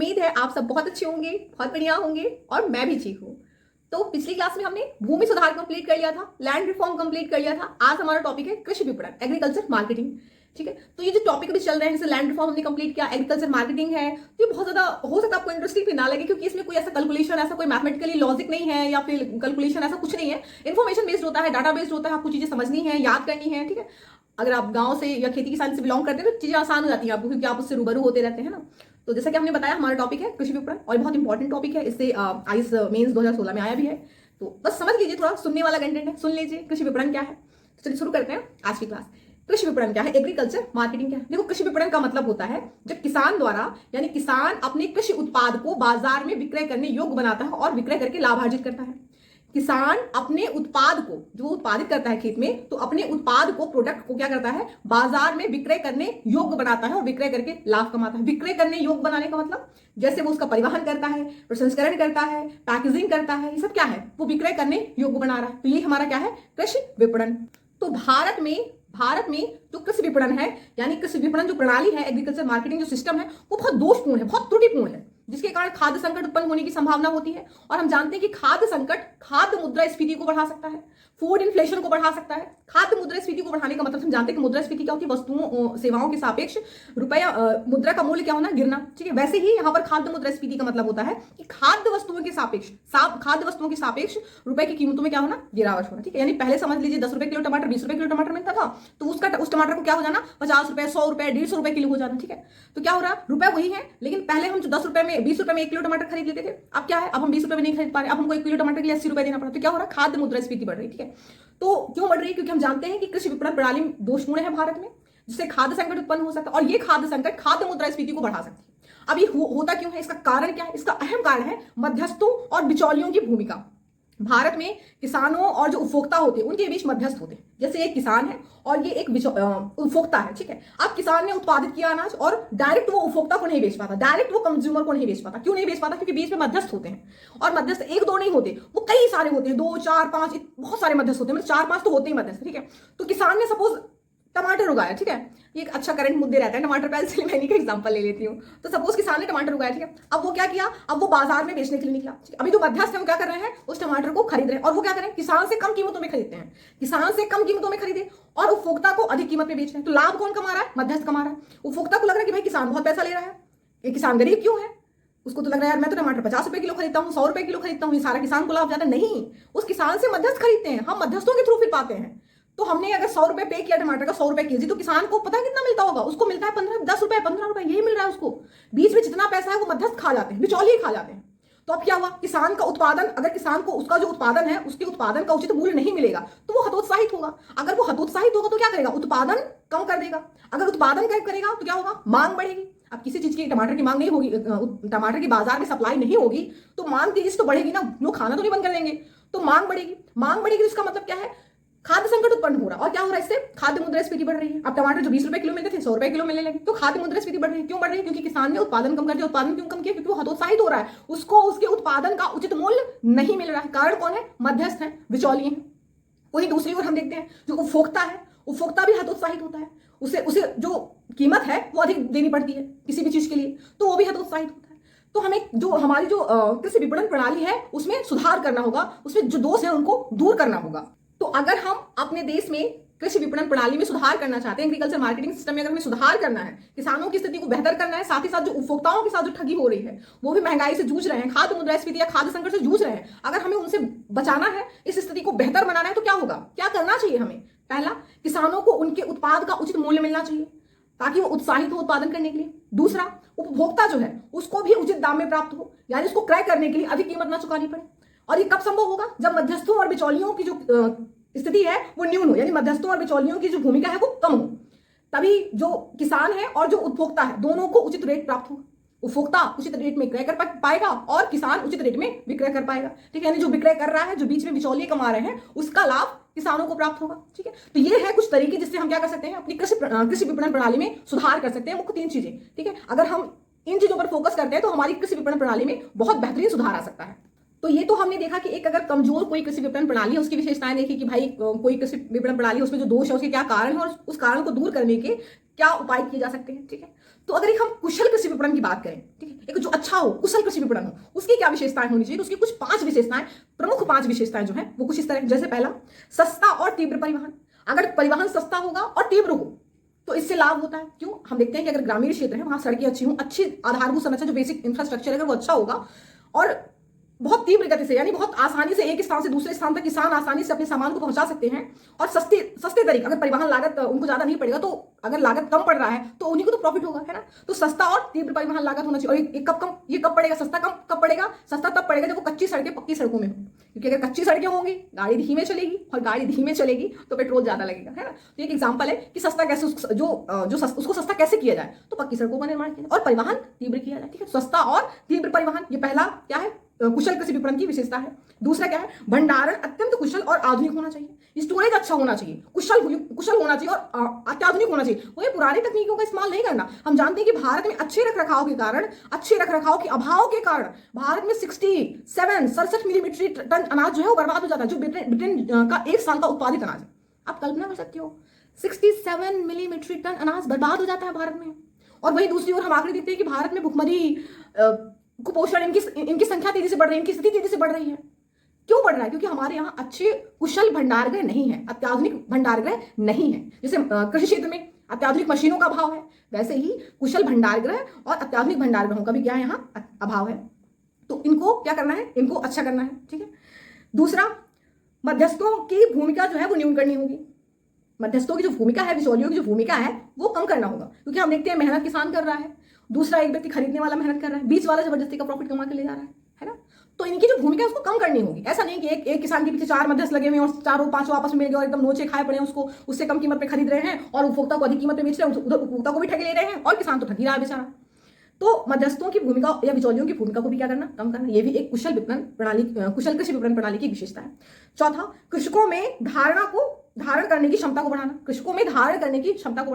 उम्मीद है आप सब बहुत अच्छे होंगे, बहुत बढ़िया होंगे और मैं भी ठीक हूँ। तो पिछली क्लास में हमने भूमि सुधार कंप्लीट कर लिया था, लैंड रिफॉर्म कंप्लीट कर लिया था। आज हमारा टॉपिक है कृषि विपणन, एग्रीकल्चर मार्केटिंग। ठीक है, तो ये जो टॉपिक अभी चल रहे हैं, जैसे लैंड रिफॉर्म हमने कंप्लीट किया, एग्रीकल्चर मार्केटिंग है, तो ये बहुत ज्यादा हो सकता है आपको इंटरेस्टिंग भी ना लगे, क्योंकि इसमें कोई ऐसा कैलकुलेशन, ऐसा कोई मैथमेटिकली लॉजिक नहीं है या फिर कैलकुलेशन ऐसा कुछ नहीं है। इन्फॉर्मेशन बेस्ड होता है, डाटा बेस्ड होता है, आपको चीजें समझनी है, याद करनी है। ठीक है, अगर आप गांव से या खेती किसानी से बिलोंग करते हैं तो चीजें आसान हो जाती है आपको, क्योंकि आप उससे रूबरू होते रहते हैं ना। तो जैसा कि हमने बताया, हमारा टॉपिक है कृषि विपणन और बहुत इंपॉर्टेंट टॉपिक है। इससे आईएएस मेंस 2016 में आया भी है, तो बस समझ लीजिए, थोड़ा सुनने वाला कंटेंट है, सुन लीजिए कृषि विपणन क्या है। तो चलिए शुरू करते हैं आज की क्लास। कृषि विपणन क्या है, एग्रीकल्चर मार्केटिंग क्या है। देखो, कृषि विपणन का मतलब होता है जब किसान द्वारा, यानी किसान अपने कृषि उत्पाद को बाजार में विक्रय करने योग्य बनाता है और विक्रय करके लाभ अर्जित करता है। किसान अपने उत्पाद को, जो उत्पादित करता है खेत में, तो अपने उत्पाद को, प्रोडक्ट को क्या करता है, बाजार में विक्रय करने योग्य बनाता है और विक्रय करके लाभ कमाता है। विक्रय करने योग्य बनाने का मतलब, जैसे वो उसका परिवहन करता है, प्रसंस्करण करता है, पैकेजिंग करता है, ये सब क्या है, वो विक्रय करने योग्य बना रहा है। तो ये हमारा क्या है, कृषि विपणन। तो भारत में जो कृषि विपणन है, यानी कृषि विपणन जो प्रणाली है, एग्रीकल्चर मार्केटिंग जो सिस्टम है, वो बहुत दोषपूर्ण है, बहुत त्रुटिपूर्ण है, जिसके कारण खाद्य संकट उत्पन्न होने की संभावना होती है। और हम जानते हैं कि खाद्य संकट खाद्य मुद्रास्फीति को बढ़ा सकता है, फूड इन्फ्लेशन को बढ़ा सकता है। खाद्य मुद्रास्फीति को बढ़ाने का मतलब हम जानते हैं कि मुद्रास्फीति क्या होती है, वस्तुओं सेवाओं के सापेक्ष रुपया, मुद्रा का मूल्य क्या होना, गिरना। ठीक है, वैसे ही यहाँ पर खाद्य मुद्रास्फीति का मतलब होता है कि खाद्य वस्तुओं के सापेक्ष रुपए की कीमतों में क्या होना, गिरावट होना। ठीक है, यानी पहले समझ लीजिए 10 रुपए किलो टमाटर, 20 रुपए किलो टमाटर मिलता था, तो उस टमाटर को क्या हो जाना, 50 रुपए, 100 रुपए, 150 रुपए किलो हो जाना। ठीक है, तो क्या हो रहा है, रुपए वही है, लेकिन पहले हम जो 10 रुपए में, 20 रुपए में 1 किलो टमाटर खरीद लेते थे, अब क्या है, अब हम 20 रुपए में नहीं खरीद पा रहे, अब हमको 1 किलो टमाटर के लिए 80 रुपए देना पड़ा। तो क्या हो रहा है, खाद्य मुद्रास्फीति बढ़ रही है। ठीक है, तो क्यों बढ़ रही है, क्योंकि हम जानते हैं कि कृषि विपणन प्रणाली दोषपूर्ण है भारत में, जिससे खाद्य संकट उत्पन्न हो सकता है, और ये खाद्य संकट खाद्य मुद्रास्फीति को बढ़ा सकती है। अब ये होता क्यों है, इसका कारण क्या है, इसका अहम कारण है मध्यस्थों और बिचौलियों की भूमिका। भारत में किसानों और जो उपभोक्ता होते हैं उनके बीच मध्यस्थ होते हैं। जैसे एक किसान है और ये एक उपभोक्ता है। ठीक है, अब किसान ने उत्पादित किया अनाज और डायरेक्ट वो उपभोक्ता को नहीं बेच पाता, डायरेक्ट वो कंज्यूमर को नहीं बेच पाता। क्यों नहीं बेच पाता, क्योंकि बीच में मध्यस्थ होते हैं, और मध्यस्थ एक दो नहीं होते, वो कई सारे होते हैं, 2 4 5, बहुत सारे मध्यस्थ होते हैं, मतलब 4 5 तो होते ही मध्यस्थ। ठीक है, तो किसान ने सपोज टमाटर उगाया। ठीक है, ये एक अच्छा करंट मुद्दे रहता है टमाटर पे, इसलिए मैं इन्हीं का एग्जांपल ले लेती हूँ। तो सपोज किसान ने टमाटर उगाया। ठीक है, अब वो क्या किया, अब वो बाजार में बेचने के लिए निकला। अभी जो मध्यस्थ है वो क्या कर रहे हैं, उस टमाटर को खरीद रहे हैं, और वो क्या करें, किसान से कम कीमतों में खरीदते हैं, किसान से कम कीमतों में खरीदे और उपभोक्ता को अधिक कीमत में बेच रहे हैं। तो लाभ कौन कमा रहा है, मध्यस्थ कमा रहा है। उपभोक्ता को लग रहा है कि भाई किसान बहुत पैसा ले रहा है, ये किसान गरीब क्यों है, उसको तो लग रहा है यार मैं तो टमाटर 50 रुपए किलो खरीदता हूँ, 100 रुपए किलो खरीदता हूँ, ये सारा किसान को लाभ जाता है। नहीं, उस किसान से मध्यस्थ खरीदते हैं, हम मध्यस्थों के थ्रू फिर पाते हैं। तो हमने अगर 100 रुपए पे किया टमाटर का, 100 रुपए केजी, तो किसान को पता है कितना मिलता होगा, उसको मिलता है 10 रुपए, 15 रुपए, यही मिल रहा है उसको। बीच में जितना पैसा है वो मध्यस्थ खा जाते हैं, बिचौलिए खा जाते हैं। तो अब क्या हुआ, किसान का उत्पादन, अगर किसान को उसका जो उत्पादन है उसके उत्पादन का उचित मूल्य नहीं मिलेगा तो वो हतोत्साहित होगा। अगर वो हतोत्साहित होगा तो क्या करेगा, उत्पादन कम कर देगा। अगर उत्पादन कम करेगा तो क्या होगा, मांग बढ़ेगी। अब किसी चीज की टमाटर की मांग नहीं होगी, टमाटर की बाजार में सप्लाई नहीं होगी, तो मांग तेजी से तो बढ़ेगी ना, लोग खाना तो नहीं बंद कर देंगे, तो मांग बढ़ेगी। मांग बढ़ेगी तो इसका मतलब क्या है, खाद्य संकट उत्पन्न हो रहा है। और क्या हो रहा है, इससे खाद्य मुद्रास्फीति बढ़ रही है। अब टमाटर जो 20 रुपए किलो मिलते थे 100 रुपए किलो मिलने लगे, तो खाद्य मुद्रास्फीति बढ़ रही है। क्यों बढ़ रही है, क्योंकि किसान ने उत्पादन कम कर दिया। उत्पादन क्यों कम किया, क्योंकि वो हतोत्साहित हो रहा है, उसको उसके उत्पादन का उचित मूल्य नहीं मिल रहा है। कारण कौन है, मध्यस्थ है, बिचौलिए हैं। वही दूसरी ओर हम देखते हैं जो उपभोक्ता है, उपभोक्ता भी हतोत्साहित होता है, उसे जो कीमत है वो अधिक देनी पड़ती है किसी भी चीज के लिए, तो वो भी हतोत्साहित होता है। तो हमें जो हमारी जो कृषि विपणन प्रणाली है उसमें सुधार करना होगा, उसमें जो दोष है उनको दूर करना होगा। तो अगर हम अपने देश में कृषि विपणन प्रणाली में सुधार करना चाहते हैं, एग्रीकल्चर मार्केटिंग सिस्टम में अगर हमें सुधार करना है, किसानों की स्थिति को बेहतर करना है, साथ ही साथ जो उपभोक्ताओं के साथ जो ठगी हो रही है, वो भी महंगाई से जूझ रहे हैं, खाद्य मुद्रास्फीति या खाद्य संकट से जूझ रहे हैं, अगर हमें उनसे बचाना है, इस स्थिति को बेहतर बनाना है, तो क्या होगा, क्या करना चाहिए हमें। पहला, किसानों को उनके उत्पाद का उचित मूल्य मिलना चाहिए ताकि वो उत्साहित हो उत्पादन करने के लिए। दूसरा, उपभोक्ता जो है उसको भी उचित दाम में प्राप्त हो, यानी उसको क्रय करने के लिए अधिक कीमत ना चुकानी पड़े। और ये कब संभव होगा, जब मध्यस्थों और बिचौलियों की जो स्थिति है वो न्यून हो, यानी मध्यस्थों और बिचौलियों की जो भूमिका है वो कम हो। तभी जो किसान है और जो उपभोक्ता है दोनों को उचित रेट प्राप्त होगा। उपभोक्ता उचित रेट में क्रय कर पाएगा और किसान उचित रेट में विक्रय कर पाएगा। ठीक है, यानी जो विक्रय कर रहा है, जो बीच में बिचौलिए कमा रहे हैं, उसका लाभ किसानों को प्राप्त होगा। ठीक है, तो ये है कुछ तरीके जिससे हम क्या कर सकते हैं, अपनी कृषि विपणन प्रणाली में सुधार कर सकते हैं। मुख्य 3 चीजें। ठीक है, अगर हम इन चीजों पर फोकस करते हैं तो हमारी कृषि विपणन प्रणाली में बहुत बेहतरीन सुधार आ सकता है। तो ये तो हमने देखा कि एक अगर कमजोर कोई कृषि विपणन प्रणाली है उसकी विशेषताएं देखी कि भाई कोई कृषि विपणन प्रणाली उसमें जो दोष है उसके क्या कारण है और उस कारण को दूर करने के क्या उपाय किए जा सकते हैं। ठीक है, तो अगर एक हम कुशल कृषि विपणन की बात करें, ठीक है, एक जो अच्छा हो, कुशल कृषि विपणन हो, उसकी क्या विशेषताएं होनी चाहिए? तो उसकी कुछ 5 विशेषताएं, प्रमुख 5 विशेषताएं जो है वो कुछ इस तरह, जैसे पहला, सस्ता और तीव्र परिवहन। अगर परिवहन सस्ता होगा और तीव्र हो तो इससे लाभ होता है। क्यों? हम देखते हैं कि अगर ग्रामीण क्षेत्र है, वहां सड़कें अच्छी हों, अच्छी आधारभूत संरचना, जो बेसिक इंफ्रास्ट्रक्चर है, अगर वो अच्छा होगा और बहुत तीव्र गति से, यानी बहुत आसानी से एक स्थान से दूसरे स्थान तक किसान आसानी से अपने सामान को पहुंचा सकते हैं, और सस्ते तरीके, अगर परिवहन लागत उनको ज्यादा नहीं पड़ेगा, तो अगर लागत कम पड़ रहा है तो उन्हीं को तो प्रॉफिट होगा, है ना। तो सस्ता और तीव्र परिवहन लागत होना चाहिए। और ये कब पड़ेगा? सस्ता कब पड़ेगा? सस्ता तब पड़ेगा जब वो कच्ची सड़कें पक्की सड़कों में हो, क्योंकि अगर कच्ची सड़कें होंगी, गाड़ी धीमे चलेगी, और गाड़ी धीमे चलेगी तो पेट्रोल ज्यादा लगेगा, है ना। तो एक एग्जाम्पल है कि सस्ता कैसे, उसको सस्ता कैसे किया जाए, तो पक्की सड़कों का निर्माण किया जाए और परिवहन तीव्र किया जाए, ठीक है। सस्ता और तीव्र परिवहन, ये पहला क्या है, कुशल कृषि विपणन की विशेषता है। दूसरा क्या है, भंडारण अत्यंत कुशल और आधुनिक होना चाहिए। स्टोरेज अच्छा होना चाहिए, कुशल होना चाहिए और अत्याधुनिक होना चाहिए। वो ये पुरानी तकनीकों का इस्तेमाल नहीं करना। हम जानते हैं कि भारत में अच्छे रखरखाव के अभाव के कारण भारत में 67 मिलीमीट्रिक टन अनाज जो है वो बर्बाद हो जाता है, जो ब्रिटेन का 1 साल का उत्पादित अनाज है। आप कल्पना कर सकते हो, 67 मिलीमीट्रिक टन अनाज बर्बाद हो जाता है भारत में। और वही दूसरी ओर हम आंकड़े देखते हैं कि भारत में भुखमरी, कुपोषण, इनकी संख्या तेजी से बढ़ रही है, इनकी स्थिति तेजी से बढ़ रही है। क्यों बढ़ रहा है? क्योंकि हमारे यहाँ अच्छे कुशल भंडारगृह नहीं है, अत्याधुनिक भंडारगृह नहीं है। जैसे कृषि क्षेत्र में अत्याधुनिक मशीनों का अभाव है, वैसे ही कुशल भंडारगृह और अत्याधुनिक भंडारगृहों का भी क्या है, यहाँ अभाव है। तो इनको क्या करना है, इनको अच्छा करना है, ठीक है। दूसरा, मध्यस्थों की भूमिका जो है वो न्यून करनी होगी। मध्यस्थों की जो भूमिका है, बिचौलियों की जो भूमिका है वो कम करना होगा, क्योंकि हम देखते हैं मेहनत किसान कर रहा है, दूसरा एक व्यक्ति खरीदने वाला मेहनत कर रहा है, बीच वाला जबरदस्ती का प्रॉफिट कमा के ले जा रहा है ना। तो इनकी जो भूमिका है उसको कम करनी होगी। ऐसा नहीं कि एक किसान के पीछे 4 मध्यस्थ लगे हुए हैं और चारों पांचों आपस में मिल गए और एकदम नोचे खाए पड़े हैं, उसको उससे कम कीमत पे खरीद रहे हैं और उपभोक्ता को अधिक कीमत पे बेच रहे हैं, उधर उपभोक्ता को भी ठग ले रहे हैं और किसान तो ठग ही रहा है बेचारा। तो मध्यस्थों की भूमिका या बिचौलियों की भूमिका को भी क्या करना, कम करना। ये भी एक कुशल कृषि विपणन प्रणाली की विशेषता है। चौथा, कृषकों में धारण करने की क्षमता को बढ़ाना। कृषकों में धारण करने की क्षमता को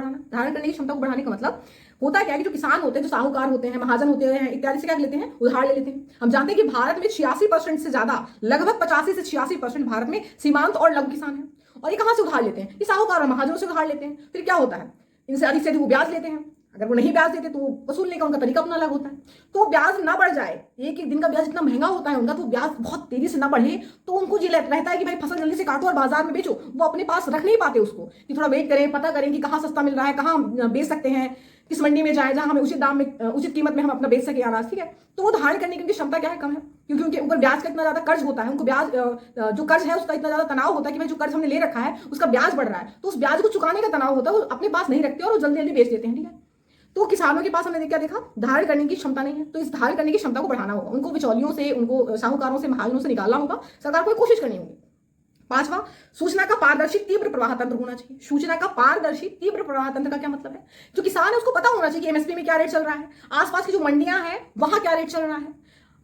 बढ़ाने का मतलब होता क्या है कि जो किसान होते हैं, जो साहूकार होते हैं, महाजन होते हैं इत्यादि से क्या लेते हैं, उधार ले लेते हैं। हम जानते हैं कि भारत में 86% से ज्यादा, लगभग 85 से 86% भारत में सीमांत और लघु किसान है। और ये कहां से उधार लेते हैं? ये साहूकार और महाजनों से उधार लेते हैं। फिर क्या होता है, इनसे अधिक से अधिक वो ब्याज लेते हैं। अगर वो नहीं ब्याज देते तो वसूलने का उनका तरीका अपना अलग होता है। तो ब्याज ना बढ़ जाए, एक दिन का ब्याज इतना महंगा होता है उनका, तो ब्याज बहुत तेजी से ना बढ़े, तो उनको ये रहता है कि भाई फसल जल्दी से काटो और बाजार में बेचो। वो अपने पास रख नहीं पाते उसको, कि थोड़ा वेट करें, पता करें कि कहाँ सस्ता मिल रहा है, कहाँ बेच सकते हैं, किस मंडी में जाए जहां हमें उचित दाम में, उचित कीमत में हम अपना बेच सके अनाज, ठीक है। तो वो धारण करने की उनकी क्षमता क्या है, कम है, क्योंकि उनके ऊपर ब्याज का इतना ज्यादा कर्ज होता है, उनको ब्याज, जो कर्ज है उसका इतना ज्यादा तनाव होता है कि भाई जो कर्ज हमने ले रखा है उसका ब्याज बढ़ रहा है, तो उस ब्याज को चुकाने का तनाव होता है, वो अपने पास नहीं रखते और वो जल्दी जल्दी बेच देते हैं, ठीक है। तो किसानों के पास हमने क्या देखा, धारण करने की क्षमता नहीं है। तो इस धारण करने की क्षमता को बढ़ाना होगा, उनको बिचौलियों से, उनको साहूकारों से, महाजनों से निकालना होगा, सरकार को कोशिश करनी होगी। पांचवा, सूचना का पारदर्शी तीव्र प्रवाह तंत्र होना चाहिए। सूचना का पारदर्शी तीव्र प्रवाह तंत्र का क्या मतलब है? जो किसान है उसको पता होना चाहिए कि एमएसपी में क्या रेट चल रहा है, आसपास की जो मंडियां हैं वहां क्या रेट चल रहा है।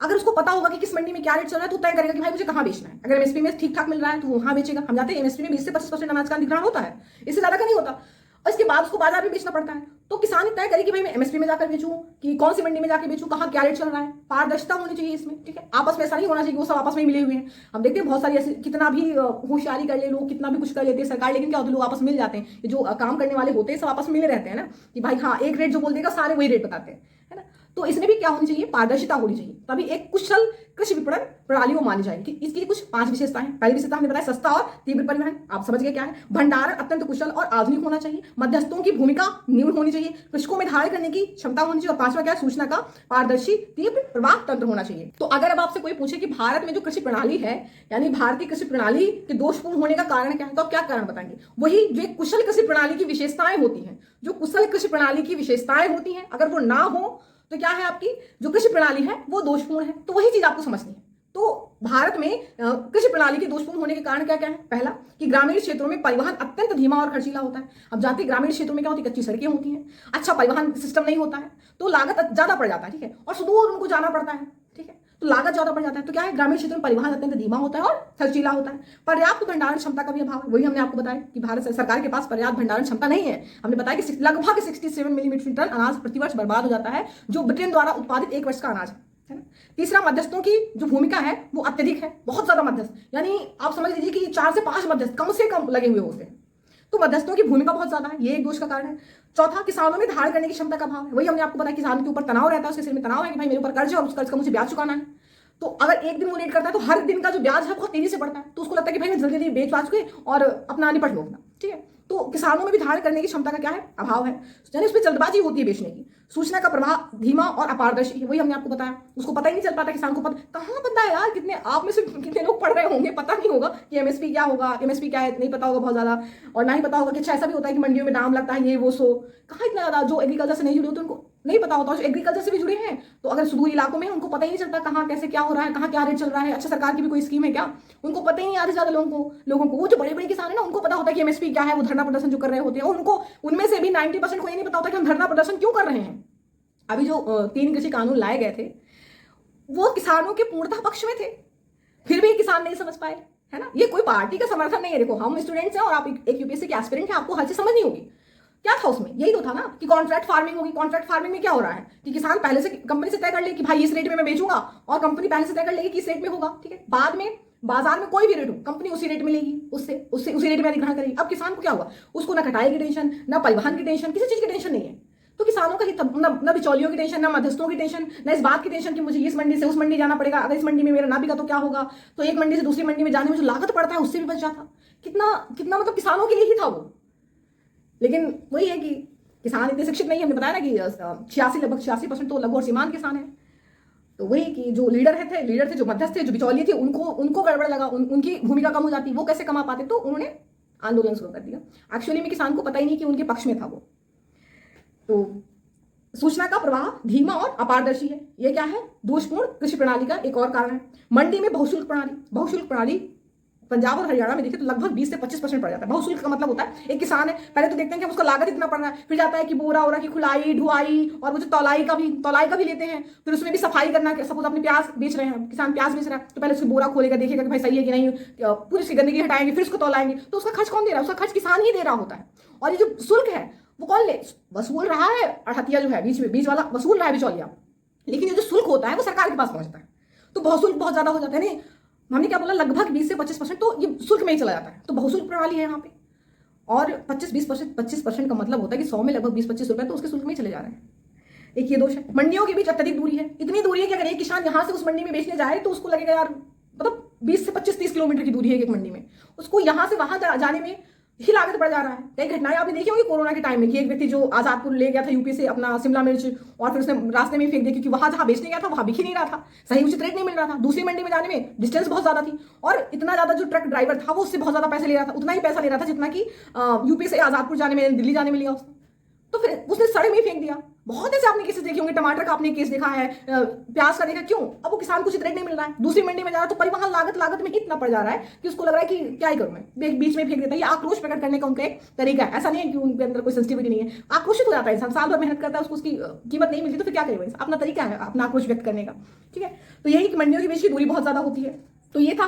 अगर उसको पता होगा कि किस मंडी में क्या रेट चल रहा है तो तय करेगा कि भाई मुझे कहां बेचना है। अगर एमएसपी में ठीक ठाक मिल रहा है तो वहां बेचेगा। हम जानते हैं एमएसपी में 20 से 25% अनाज का अधिग्रहण होता है, इससे ज्यादा का नहीं होता, और इसके बाद उसको बाजार में बेचना पड़ता है। तो किसान तय करे कि भाई मैं एमएसपी में जाकर बेचूं कि कौन सी मंडी में जाकर बेचूं, कहां क्या रेट चल रहा है। पारदर्शिता होनी चाहिए इसमें, ठीक है। आपस में ऐसा नहीं होना चाहिए कि वो सब आपस में ही मिले हुए हैं। हम देखते हैं बहुत सारी ऐसे, कितना भी होशियारी कर ले लोग, कितना भी कुछ कर लेते हैं सरकार, लेकिन क्या होता है, लोग आपस में मिल जाते हैं। जो काम करने वाले होते हैं सब आपस में मिले रहते हैं ना, कि भाई हाँ एक रेट जो बोल देगा सारे वही रेट बताते हैं, है ना। तो इसमें भी क्या होनी चाहिए, पारदर्शिता होनी चाहिए, तभी एक कुशल कृषि विपणन प्रणाली वो मानी जाएगी। इसकी कुछ 5 विशेषताएं। पहली विशेषता हमने बताया सस्ता और तीव्र परिवहन, आप समझ गए क्या है। भंडारण अत्यंत कुशल और आधुनिक होना चाहिए। मध्यस्थों की भूमिका न्यून होनी चाहिए। कृषकों में धारण करने की क्षमता होनी चाहिए। और पांचवा क्या है, सूचना का पारदर्शी तीव्र प्रवाह तंत्र होना चाहिए। तो अगर अब आपसे कोई पूछे कि भारत में जो कृषि प्रणाली है, यानी भारतीय कृषि प्रणाली के दोषपूर्ण होने का कारण क्या है, तो आप क्या कारण बताएंगे? वही जो कुशल कृषि प्रणाली की विशेषताएं होती हैं, जो कुशल कृषि प्रणाली की विशेषताएं होती हैं, अगर वो ना हो तो क्या है, आपकी जो कृषि प्रणाली है वो दोषपूर्ण है। तो वही चीज आपको समझनी है। तो भारत में कृषि प्रणाली के दोषपूर्ण होने के कारण क्या क्या है? पहला, कि ग्रामीण क्षेत्रों में परिवहन अत्यंत धीमा और खर्चीला होता है। अब जानते हैं ग्रामीण क्षेत्रों में क्या होती है, कच्ची सड़कें होती हैं, अच्छा परिवहन सिस्टम नहीं होता है, तो लागत ज्यादा पड़ जाता है, ठीक है, और सुदूर उनको जाना पड़ता है, ठीक है, तो लागत ज्यादा पड़ जाता है। तो क्या है, ग्रामीण क्षेत्र में परिवहन अत्यंत धीमा होता है और खर्चीला होता है। पर्याप्त भंडारण क्षमता का भी अभाव है। वही हमने आपको बताया कि भारत सरकार के पास पर्याप्त भंडारण क्षमता नहीं है। हमने बताया कि लगभग 67 मिलीमीट्रिक टन अनाज प्रतिवर्ष बर्बाद हो जाता है, जो ब्रिटेन द्वारा उत्पादित 1 वर्ष का अनाज है ना। तीसरा, मध्यस्थों की जो भूमिका है वो अत्यधिक है, बहुत ज्यादा मध्यस्थ, यानी आप समझ लीजिए कि 4 से 5 मध्यस्थ कम से कम लगे हुए होते हैं। तो मध्यस्थों की भूमिका बहुत ज्यादा है, ये एक दोष का कारण है। चौथा, किसानों में धारण करने की क्षमता का अभाव है। वही हमने आपको बताया, किसान के ऊपर तनाव रहता है, उसके सिर में तनाव है कि भाई मेरे ऊपर कर्ज है और उस कर्ज का मुझे ब्याज चुकाना है। तो अगर एक दिन वो लेट करता है तो हर दिन का जो ब्याज है बहुत तेजी से बढ़ता है, तो उसको लगता है कि भाई मैं जल्दी जल्दी बेच बाच के और अपना निपट लो अपना, ठीक है। तो किसानों में भी धारण करने की क्षमता का क्या है, अभाव है, यानी उसमें जल्दबाजी होती है बेचने की। सूचना का प्रवाह धीमा और अपारदर्शी है, वही हमने आपको बताया, उसको पता ही नहीं चल पाता, किसान को पता कहाँ पता है यार, कितने आप में से कितने लोग पढ़ रहे होंगे, पता नहीं होगा कि एमएसपी क्या होगा, एमएसपी क्या है नहीं पता होगा बहुत ज्यादा, और ना ही पता होगा कि अच्छा ऐसा भी होता है कि मंडियों में दाम लगता है ये वो सो, कहाँ इतना ज्यादा। जो एग्रीकल्चर से नहीं जुड़े होते उनको नहीं पता होता, जो एग्रीकल्चर से भी जुड़े हैं तो अगर सुदूर इलाकों में उनको पता ही नहीं चलता कहाँ कैसे क्या हो रहा है, कहाँ क्या रेट चल रहा है, अच्छा सरकार की भी कोई स्कीम है क्या, उनको पता ही नहीं। आधे ज्यादा लोगों को वो जो बड़े बड़े किसान है ना उनको पता होता है कि एमएसपी क्या है, वो धरना प्रदर्शन जो कर रहे होते हैं, उनको उनमें से भी 90% को ये नहीं पता होता कि हम धरना प्रदर्शन क्यों कर रहे हैं। अभी जो 3 कृषि कानून लाए गए थे वो किसानों के पूर्णतः पक्ष में थे, फिर भी किसान नहीं समझ पाए, है ना। ये कोई पार्टी का समर्थन नहीं है। देखो हम स्टूडेंट्स हैं और आप एक यूपीएससी के एस्पिरेंट हैं, आपको हर चीज समझनी होगी। क्या था उसमें, यही तो था ना कि कॉन्ट्रैक्ट फार्मिंग होगी। कॉन्ट्रैक्ट फार्मिंग में क्या हो रहा है कि किसान पहले से कंपनी से तय कर ले कि भाई इस रेट में मैं बेचूंगा, और कंपनी पहले से तय कर लेगी कि इस रेट में होगा, ठीक है। बाद में बाजार में कोई भी रेट हो कंपनी उसी रेट में लेगी, उससे उससे उसी रेट में अधिग्रहण करेगी। अब किसान को क्या हुआ, उसको ना कटाई की टेंशन, ना परिवहन की टेंशन, किसी चीज की टेंशन नहीं है। तो किसानों का हित, न बिचौलियों की टेंशन, ना मध्यस्थों की टेंशन, ना इस बात की टेंशन कि मुझे इस मंडी से उस मंडी जाना पड़ेगा, अगर इस मंडी में मेरा ना बिका तो क्या होगा, तो एक मंडी से दूसरी मंडी में जाने में जो लागत पड़ता है उससे भी बच जाता। कितना कितना मतलब किसानों के लिए ही था वो। लेकिन वही है कि किसान इतने शिक्षित नहीं है, हमने बताया ना कि लगभग 86% तो लघु और सीमांत किसान है। तो वही कि जो लीडर थे, जो मध्यस्थ थे, जो बिचौलिए थे, उनको गड़बड़ लगा, उनकी भूमिका कम हो जाती, वो कैसे कमा पाते, तो उन्होंने आंदोलन शुरू कर दिया। एक्चुअली में किसान को पता ही नहीं कि उनके पक्ष में था वो। तो सूचना का प्रवाह धीमा और अपारदर्शी है, ये क्या है, दोषपूर्ण कृषि प्रणाली का एक और कारण है। मंडी में बहुशुल्क प्रणाली पंजाब और हरियाणा में देखें तो लगभग 20 से 25% पड़ जाता है। बहुशुल्क का मतलब होता है एक किसान है, पहले तो देखते हैं कि उसका लागत इतना पड़ रहा है, फिर जाता है कि बोरा की खुलाई ढुआई और वो जो तौलाई का भी लेते हैं, फिर उसमें भी सफाई करना। सपोज अपने प्याज बेच रहे हैं, किसान प्याज बेच रहा है, तो पहले उसको बोरा खोलेगा, देखेगा कि भाई सही है कि नहीं, पूरी उसकी गंदगी हटाएंगे, फिर उसको तौलाएंगे। तो उसका खर्च कौन दे रहा है, उसका खर्च किसान ही दे रहा होता है। और ये जो शुल्क है वो कौन वसूल रहा है, अड़हतिया जो है बीच वाला वसूल रहा है, बिचौलिया। लेकिन ये जो शुल्क होता है वो सरकार के पास पहुंचता है, तो बहुशुल्क बहुत ज्यादा हो जाता है। नहीं, हमने क्या बोला, लगभग 20 से 25% तो ये शुल्क में ही चला जाता है। तो बहुशुल्क प्रणाली है यहाँ पे, और 25% का मतलब होता है कि 100 में लगभग 20-25 रुपए तो उसके शुल्क में ही चले जा रहे हैं। एक ये दोष है। मंडियों के बीच अत्यधिक दूरी है, इतनी दूरी है कि अगर एक किसान यहाँ से उस मंडी में बेचने जाए तो उसको लगेगा यार, मतलब 20 से 25-30 किलोमीटर की दूरी है एक मंडी में, उसको यहाँ से वहां जाने में ही लागत बढ़ जा रहा है। कई घटनाएं आपने देखी होगी कोरोना के टाइम में कि एक व्यक्ति जो आजादपुर ले गया था यूपी से अपना शिमला मिर्च, और फिर उसने रास्ते में फेंक दिया क्योंकि वहां जहां बेचने गया था वहां बिक ही नहीं रहा था, सही उचित रेट नहीं मिल रहा था। दूसरी मंडी में जाने में डिस्टेंस बहुत ज्यादा थी, और इतना ज्यादा जो ट्रक ड्राइवर था वो उससे बहुत ज्यादा पैसे ले रहा था, उतना ही पैसा ले रहा था जितना कि यूपी से आजादपुर जाने में, दिल्ली जाने में लिया उसने। तो फिर उसने सड़क में फेंक दिया। बहुत ऐसे आपने केसेस देखे होंगे, टमाटर का आपने केस देखा है, प्याज का देखा। क्यों? अब वो किसान को उचित रेट नहीं मिल रहा है, दूसरी मंडी में जा रहा है, तो परिवहन लागत में ही इतना पड़ जा रहा है कि उसको लग रहा है कि क्या ही करूं मैं, बीच में फेंक देता है। ये आक्रोश प्रकट करने का उनका एक तरीका है। ऐसा नहीं है कि उनके अंदर कोई सेंसिटिविटी नहीं है, आक्रोशित हो जाता है इंसान, साल भर मेहनत करता है, उसको उसकी कीमत नहीं मिलती तो फिर क्या करेगा, अपना तरीका है अपना आक्रोश व्यक्त करने का, ठीक है। तो यही कि मंडियों के बीच की दूरी बहुत ज्यादा होती है। तो ये था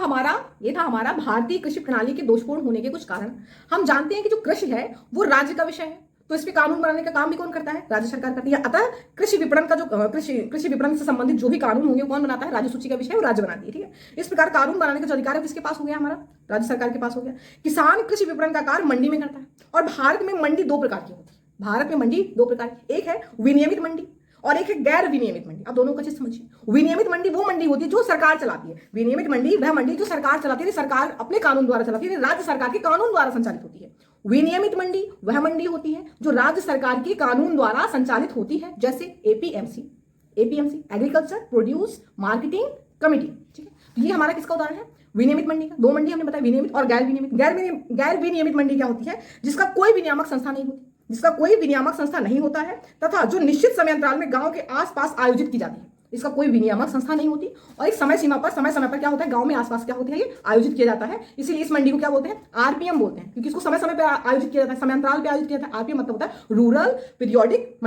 हमारा भारतीय कृषि प्रणाली के दोषपूर्ण होने के कुछ कारण। हम जानते हैं कि जो कृषि है वो राज्य का विषय है, तो इस पे कानून बनाने का काम भी कौन करता है, राज्य सरकार करती है। अतः कृषि विपणन का जो कृषि विपणन से संबंधित जो भी कानून होंगे कौन बनाता है, राज्य सूची का विषय है, वो राज्य बनाती है, ठीक है। इस प्रकार कानून बनाने का जो अधिकार है किसके पास हो गया, हमारा राज्य सरकार के पास हो गया। किसान कृषि विपणन का कार्य मंडी में करता है, और भारत में मंडी 2 प्रकार की होती है। भारत में मंडी 2 प्रकार की, एक है विनियमित मंडी और एक है गैर विनियमित मंडी। अब दोनों का चीज समझिए। विनियमित मंडी वो मंडी होती है जो सरकार चलाती है, विनियमित मंडी वह मंडी जो सरकार चलाती है, सरकार अपने कानून द्वारा चलाती है, राज्य सरकार के कानून द्वारा संचालित होती है। विनियमित मंडी वह मंडी होती है जो राज्य सरकार के कानून द्वारा संचालित होती है, जैसे APMC agriculture produce marketing committee, ठीक है। तो ये हमारा किसका उदाहरण है, विनियमित मंडी का। 2 मंडी हमने बताया, विनियमित और गैर विनियमित। गैर विनियमित मंडी क्या होती है, जिसका कोई विनियामक संस्था नहीं होता है तथा जो निश्चित समय अंतराल में गांव के आसपास आयोजित की जाती है। इसका कोई विनियामक संस्था नहीं होती, और एक समय समय पर क्या होता है, गांव में आसपास क्या होता है, ये आयोजित किया जाता है। इसीलिए इस मंडी को क्या बोलते हैं, आरपीएम बोलते हैं, क्योंकि इसको समय समय पर आयोजित किया जाता है, समय अंतराल पर आयोजित किया जाता है। आरपीएम मतलब होता है रूरल पीरियोडिक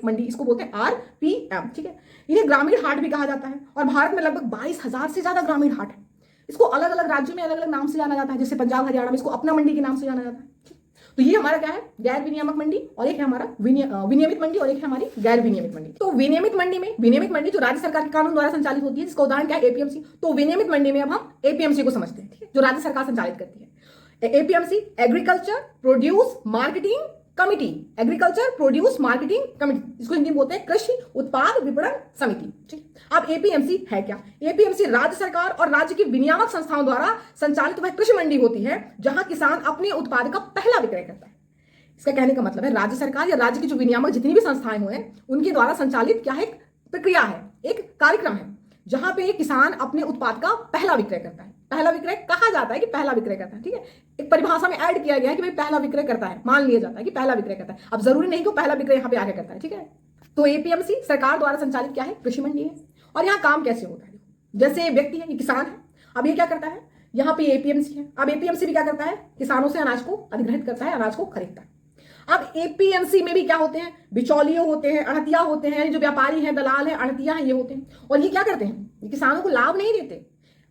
मंडी, इसको बोलते हैं आरपीएम, ठीक है। इन्हें ग्रामीण हाट भी कहा जाता है, और भारत में लगभग 22,000 से ज्यादा ग्रामीण हाट है। इसको अलग अलग राज्यों में अलग अलग नाम से जाना जाता है, जैसे पंजाब हरियाणा में इसको अपना मंडी के नाम से जाना जाता है। तो ये हमारा क्या है, गैर विनियामक मंडी, और एक है हमारा विनियमित मंडी, और एक है हमारी गैर विनियमित मंडी। तो विनियमित मंडी जो राज्य सरकार के कानून द्वारा संचालित होती है, जिसका उदाहरण क्या है, एपीएमसी। तो विनियमित मंडी में अब हम एपीएमसी को समझते हैं, ठीक है, जो राज्य सरकार संचालित करती है। APMC agriculture produce marketing committee, agriculture produce marketing committee, इसको हिंदी में बोलते हैं कृषि उत्पाद विपणन समिति। ठीक, अब एपीएमसी है क्या? एपीएमसी राज्य सरकार और राज्य की विनियामक संस्थाओं द्वारा संचालित वह कृषि मंडी होती है जहां किसान अपने उत्पाद का पहला विक्रय करता है। इसका कहने का मतलब है राज्य सरकार या राज्य की जो विनियामक जितनी भी संस्थाएं हुए उनके द्वारा संचालित क्या है, एक प्रक्रिया है, एक कार्यक्रम है जहां पे किसान अपने उत्पाद का पहला विक्रय करता है। पहला विक्रय कहा जाता है कि पहला विक्रय करता है। ठीक है, एक परिभाषा में ऐड किया गया है कि भाई पहला विक्रय करता है, मान लिया जाता है कि पहला विक्रय करता है। अब जरूरी नहीं कि पहला विक्रय यहाँ पे आगे करता है। ठीक है, तो एपीएमसी सरकार द्वारा संचालित क्या है, कृषि मंडी है। और यहाँ काम कैसे होता है, जैसे व्यक्ति है, ये किसान है, अब ये क्या करता है, यहाँ पे एपीएमसी है। अब एपीएमसी भी क्या करता है, किसानों से अनाज को अधिग्रहित करता है, अनाज को खरीदता है। अब एपीएमसी में भी क्या होते हैं, बिचौलिए होते हैं, अड़तिया होते हैं, जो व्यापारी हैं, दलाल हैं, अड़तिया हैं, ये होते हैं। और ये क्या करते हैं, ये किसानों को लाभ नहीं देते।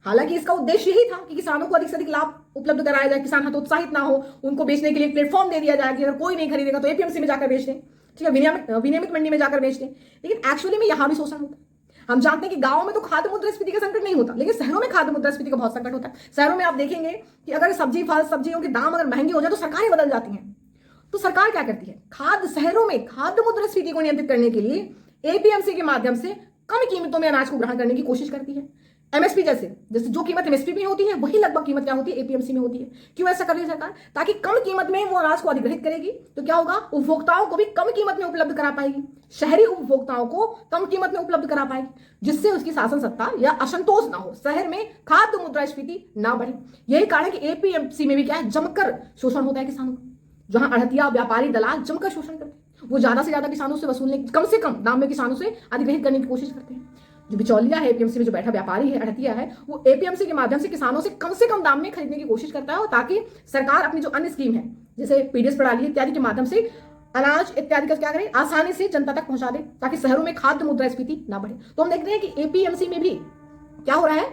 हालांकि इसका उद्देश्य यही था कि किसानों को अधिक से अधिक लाभ उपलब्ध कराया जाए, किसान हतोत्साहित ना हो, उनको बेचने के लिए प्लेटफॉर्म दे दिया जाए कि अगर कोई नहीं खरीदेगा तो एपीएमसी में जाकर बेच दें। ठीक है, विनियमित मंडी में जाकर बेच दें। लेकिन एक्चुअली में यहां भी शोषण होता है। हम जानते हैं कि गांव में तो खाद्य मुद्रास्फीति का संकट नहीं होता, लेकिन शहरों में खाद्य मुद्रास्फीति का बहुत संकट होता है। शहरों में आप देखेंगे कि अगर सब्जियों के दाम अगर महंगे हो जाए तो सरकारें बदल जाती हैं। तो सरकार क्या करती है, शहरों में खाद्य मुद्रास्फीति को नियंत्रित करने के लिए एपीएमसी के माध्यम से कम कीमतों में अनाज को ग्रहण करने की कोशिश करती है। एमएसपी जैसे जो कीमत एमएसपी में होती है वही लगभग कीमत क्या होती है, एपीएमसी में होती है। क्यों ऐसा कर रही है सरकार, ताकि कम कीमत में वो अनाज को अधिग्रहित करेगी तो क्या होगा, उपभोक्ताओं को भी कम कीमत में उपलब्ध करा पाएगी, शहरी उपभोक्ताओं को कम कीमत में उपलब्ध करा पाएगी, जिससे उसकी शासन सत्ता या असंतोष ना हो, शहर में खाद्य मुद्रास्फीति ना बढ़े। यही कारण है कि एपीएमसी में भी क्या है, जमकर शोषण होता है किसानों का। जहां अड़तिया व्यापारी दलाल जमकर शोषण करते हैं, वो ज्यादा से ज्यादा किसानों से वसूलने, कम से कम दाम में किसानों से अधिग्रहित करने की कोशिश करते हैं। जो बिचौलिया है एपीएमसी में, जो बैठा व्यापारी है, अड़तिया है, वो एपीएमसी के माध्यम से किसानों से कम दाम में खरीदने की कोशिश करता है, ताकि सरकार अपनी जो अन्य स्कीम है जैसे पीडीएस प्रणाली इत्यादि के माध्यम से अनाज इत्यादि का क्या करे, आसानी से जनता तक पहुंचा दे, ताकि शहरों में खाद्य मुद्रास्फीति ना बढ़े। तो हम देख रहे हैं कि एपीएमसी में भी क्या हो रहा है,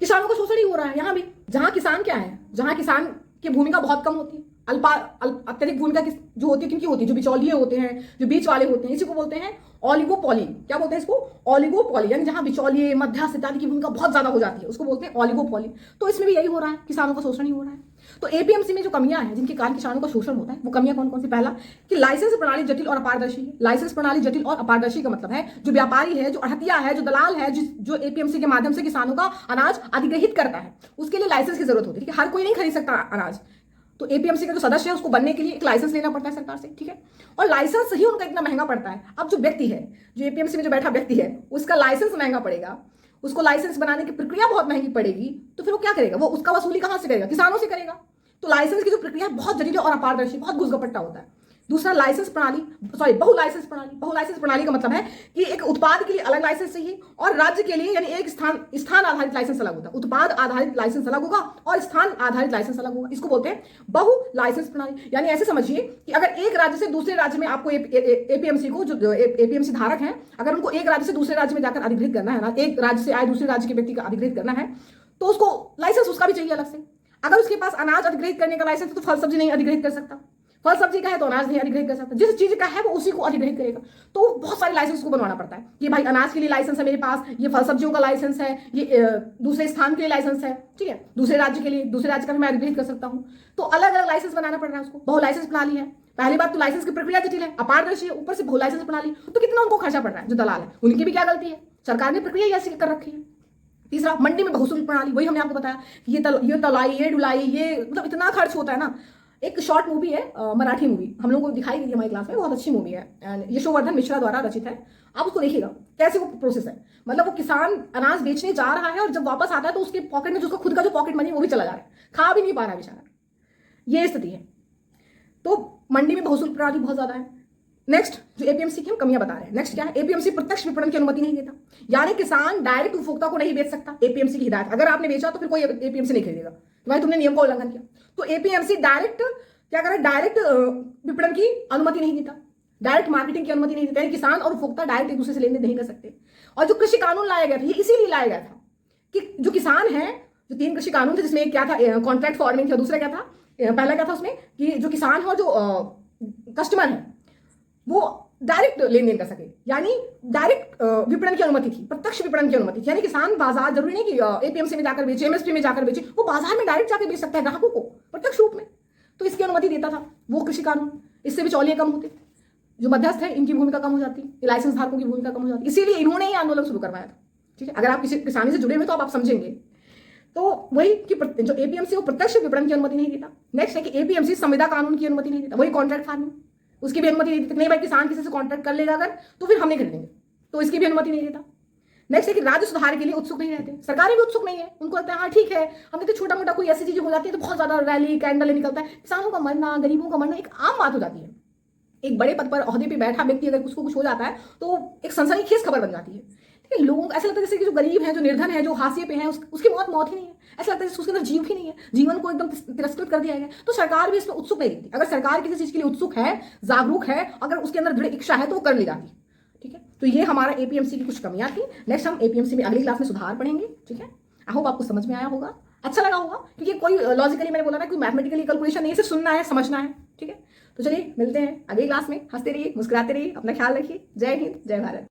किसानों का शोषण ही हो रहा है। यहाँ भी जहां किसान क्या है, जहां किसान की भूमिका बहुत कम होती है, अत्यधिक भूमिका जो होती है किनकी होती है, जो बिचौलिए होते हैं, जो बीच वाले होते हैं, इसी को बोलते हैं ऑलिगोपॉली। क्या बोलते हैं इसको, ऑलिगोपॉली, यानी जहां बिचौलिए, मध्यस्थ इत्यादि की भूमिका बहुत ज्यादा हो जाती है, उसको बोलते हैं ऑलिगोपॉली। तो इसमें भी यही हो रहा है, किसानों का शोषण ही हो रहा है। तो एपीएमसी में जो कमियां हैं जिनके कारण किसानों का शोषण होता है, वो कमियां कौन कौन सी, पहला कि लाइसेंस प्रणाली जटिल और अपारदर्शी है। लाइसेंस प्रणाली जटिल और अपारदर्शी का मतलब है जो व्यापारी है, जो अड़तिया है, जो दलाल है, जो एपीएमसी के माध्यम से किसानों का अनाज अधिग्रहित करता है, उसके लिए लाइसेंस की जरूरत होती है। हर कोई नहीं खरीद सकता अनाज, तो एपीएमसी का जो सदस्य है उसको बनने के लिए एक लाइसेंस लेना पड़ता है सरकार से। ठीक है, और लाइसेंस ही उनका इतना महंगा पड़ता है। अब जो व्यक्ति है, जो एपीएमसी में जो बैठा व्यक्ति है, उसका लाइसेंस महंगा पड़ेगा, उसको लाइसेंस बनाने की प्रक्रिया बहुत महंगी पड़ेगी, तो फिर वो क्या करेगा, वो उसका वसूली कहां से करेगा, किसानों से करेगा। तो लाइसेंस की जो प्रक्रिया बहुत जटिल और अपारदर्शी, बहुत घुसगपट्टा होता है। दूसरा लाइसेंस प्रणाली, बहुलाइसेंस प्रणाली। बहुलाइसेंस प्रणाली का मतलब है कि एक उत्पाद के लिए अलग लाइसेंस चाहिए और राज्य के लिए, यानी एक स्थान आधारित लाइसेंस अलग होता है, उत्पाद आधारित लाइसेंस अलग होगा और स्थान आधारित लाइसेंस अलग होगा। इसको बोलते हैं बहु लाइसेंस प्रणाली। यानी ऐसे समझिए कि अगर एक राज्य से दूसरे राज्य में आपको एपीएमसी को, जो एपीएमसी धारक है, अगर उनको एक राज्य से दूसरे राज्य में जाकर अधिग्रहित करना है ना, एक राज्य से आए दूसरे राज्य के व्यक्ति का अधिग्रहित करना है, तो उसको लाइसेंस उसका भी चाहिए अलग से। अगर उसके पास अनाज अधिग्रहित करने का लाइसेंस है तो फल सब्जी नहीं अधिग्रहित कर सकता, फल सब्जी का है तो अनाज नहीं अधिग्रहित कर सकता, जिस चीज का है वो उसी को अधिग्रहित करेगा। तो बहुत सारे लाइसेंस को बनवाना पड़ता है कि भाई अनाज के लिए लाइसेंस है मेरे पास, ये फल सब्जियों का लाइसेंस है, ये दूसरे स्थान के लिए लाइसेंस है, ठीक है, दूसरे राज्य के लिए, दूसरे राज्य का भी मैं अधिग्रहित कर सकता हूँ। तो अलग अलग लाइसेंस बनाना पड़ रहा है उसको। बहु लाइसेंस प्रणाली है। पहली बात तो लाइसेंस की प्रक्रिया जटिल है, अपारदर्शी है, ऊपर से बहु लाइसेंस प्रणाली, तो कितना उनको खर्चा पड़ रहा है। जो दलाल है उनकी भी क्या गलती है, सरकार ने प्रक्रिया ऐसी कर रखी है। तीसरा मंडी में बहुसूली प्रणाली, वही हमने आपको बताया कि ये तलाई, ये ढुलाई, ये मतलब इतना खर्च होता है ना। एक शॉर्ट मूवी है, मराठी मूवी, हम लोगों को दिखाई गई हमारी क्लास में, बहुत अच्छी मूवी है एंड यशोवर्धन मिश्रा द्वारा रचित है। आप उसको देखिएगा कैसे वो प्रोसेस है। मतलब वो किसान अनाज बेचने जा रहा है और जब वापस आता है तो उसके पॉकेट में जो उसका खुद का जो पॉकेट मनी वो भी चला जा रहा है, खा भी नहीं पा रहा बेचारा। ये स्थिति है। तो मंडी में बहुसूली प्रणाली बहुत ज्यादा है। नेक्स्ट जो एपीएमसी की हम कमियां बता रहे हैं, नेक्स्ट क्या है, एपीएमसी प्रत्यक्ष विपणन की अनुमति नहीं देता, यानी किसान डायरेक्ट उपभोक्ता को नहीं बेच सकता। एपीएमसी की हिदायत, अगर आपने बेचा तो फिर कोई एपीएमसी नहीं खरीदेगा, भाई तुमने नियम का उल्लंघन किया। तो एपीएमसी डायरेक्ट क्या करे, डायरेक्ट विपणन की अनुमति नहीं देता, डायरेक्ट मार्केटिंग की अनुमति नहीं देता, यानी किसान और उपभोक्ता डायरेक्ट एक दूसरे से लेन देन नहीं कर सकते। और जो कृषि कानून लाया गया था, ये इसीलिए लाया गया था कि जो किसान है, जो 3 कृषि कानून थे, जिसमें एक क्या था, कॉन्ट्रैक्ट फार्मिंग था, दूसरा क्या था, पहला क्या था उसमें कि जो किसान और जो कस्टमर है वो डायरेक्ट लेन देन कर सके, यानी डायरेक्ट विपणन की अनुमति थी, प्रत्यक्ष विपणन की अनुमति थी। यानी किसान बाजार, जरूरी नहीं कि एपीएमसी में जाकर बेचे, एमएसपी में जाकर बेचे, वो बाजार में डायरेक्ट जाकर बेच सकता है ग्राहकों को। रूप में, तो इसकी अनुमति देता था वो कृषि कानून। इससे बिचौलिए कम होते, जो मध्यस्थ है इनकी भूमिका कम हो जाती, लाइसेंस धारकों की भूमिका कम हो जाती। इसीलिए इन्होंने ही आंदोलन शुरू करवाया था। ठीक है, अगर आप किसी किसानी से जुड़े हुए तो आप समझेंगे। तो वही कि जो एपीएमसी वो प्रत्यक्ष विपणन की अनुमति नहीं देता। नेक्स्ट है कि एपीएमसी संविदा कानून की अनुमति नहीं देता। वही कॉन्ट्रैक्ट फार्मिंग, उसकी भी अनुमति नहीं देता। नहीं भाई, किसान किसी से कॉन्ट्रैक्ट कर लेगा अगर तो फिर हम नहीं खरीदेंगे, तो इसकी भी अनुमति नहीं देता। नेक्स्ट है कि राज्य सुधार के लिए उत्सुक नहीं रहते, सरकारें भी उत्सुक नहीं है। उनको लगता है हाँ ठीक है, हम देखते छोटा मोटा कोई ऐसी चीजें हो जाती है तो बहुत ज्यादा रैली कैंडल निकलता है। किसानों का मरना, गरीबों का मरना एक आम बात हो जाती है। एक बड़े पद पर ओहदे पे बैठा व्यक्ति अगर उसको कुछ हो जाता है तो एक सनसनीखेज खबर बन जाती है। ठीक है, लोगों को ऐसा लगता है जैसे कि जो गरीब है, जो निर्धन है, जो हाशिए पे है, उसकी मौत ही नहीं है। ऐसा लगता है उसके अंदर जीव ही नहीं है, जीवन को एकदम तिरस्कृत कर दिया गया। तो सरकार भी इसमें उत्सुक नहीं रहती। अगर सरकार किसी चीज के लिए उत्सुक है, जागरूक है, अगर उसके अंदर दृढ़ इच्छा है तो वो कर ले जाती। ठीक है, तो ये हमारा एपीएमसी की कुछ कमियां थी। नेक्स्ट हम एपीएमसी में अगली क्लास में सुधार पढ़ेंगे। ठीक है, आई होप आपको समझ में आया होगा, अच्छा लगा होगा, क्योंकि कोई लॉजिकली मैंने बोला ना, कोई मैथमेटिकली कैलकुलेशन नहीं है, सिर्फ सुनना है, समझना है। ठीक है, तो चलिए मिलते हैं अगली क्लास में। हंसते रहिए, मुस्कुराते रहिए, अपना ख्याल रखिए। जय हिंद, जय भारत।